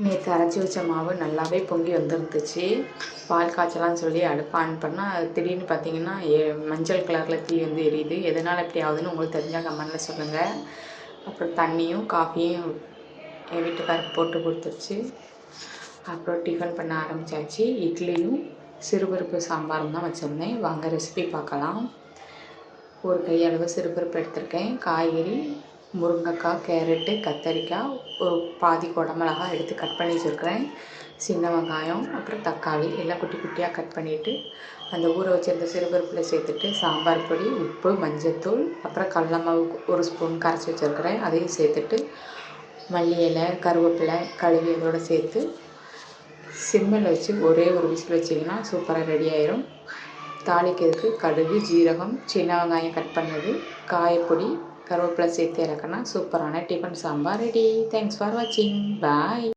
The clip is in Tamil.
நேற்று அரைச்சி வச்ச மாவு நல்லாவே பொங்கி வந்துருந்துச்சு. பால் காய்ச்சலான்னு சொல்லி அடுப்பை ஆன் பண்ணால் அது திடீர்னு பார்த்தீங்கன்னா மஞ்சள் கலரில் தீ வந்து எரியுது. எதனால் இப்படி ஆகுதுன்னு உங்களுக்கு தெரிஞ்சால் கமெண்டில் சொல்லுங்கள். அப்புறம் தண்ணியும் காஃபியும் என் வீட்டுக்காரருக்கு போட்டு கொடுத்துருச்சு. அப்புறம் டிஃபன் பண்ண ஆரம்பித்தாச்சு. இட்லியும் சிறுபருப்பு சாம்பாரும் தான் வச்சுருந்தேன். வாங்க ரெசிபி பார்க்கலாம். ஒரு கையளவு சிறுபருப்பு எடுத்திருக்கேன். காய்கறி முருங்கைக்காய், கேரட்டு, கத்தரிக்காய், ஒரு பாதி குடமிளகாய் எடுத்து கட் பண்ணி வச்சுருக்கிறேன். சின்ன வெங்காயம், அப்புறம் தக்காளி எல்லாம் குட்டி குட்டியாக கட் பண்ணிவிட்டு அந்த ஊற வச்சுருந்த சிறுபருப்பில் சேர்த்துட்டு சாம்பார் பொடி, உப்பு, மஞ்சத்தூள், அப்புறம் கடல மாவு ஒரு ஸ்பூன் கரைச்சி வச்சுருக்கிறேன். அதையும் சேர்த்துட்டு மல்லி இலை, கருவேப்பிலை கழுவி அதோடு சேர்த்து சிம்மில் வச்சு ஒரே ஒரு விசில் வச்சிங்கன்னா சூப்பராக ரெடி ஆயிரும். தாளிக்கிறதுக்கு கடுகு, ஜீரகம், சின்ன வெங்காயம் கட் பண்ணது, காயப்பொடி, கருவேப்பிலை சேர்த்து இறக்குனா சூப்பரான tiffin sambar ready. Thanks for வாட்சிங். பாய்.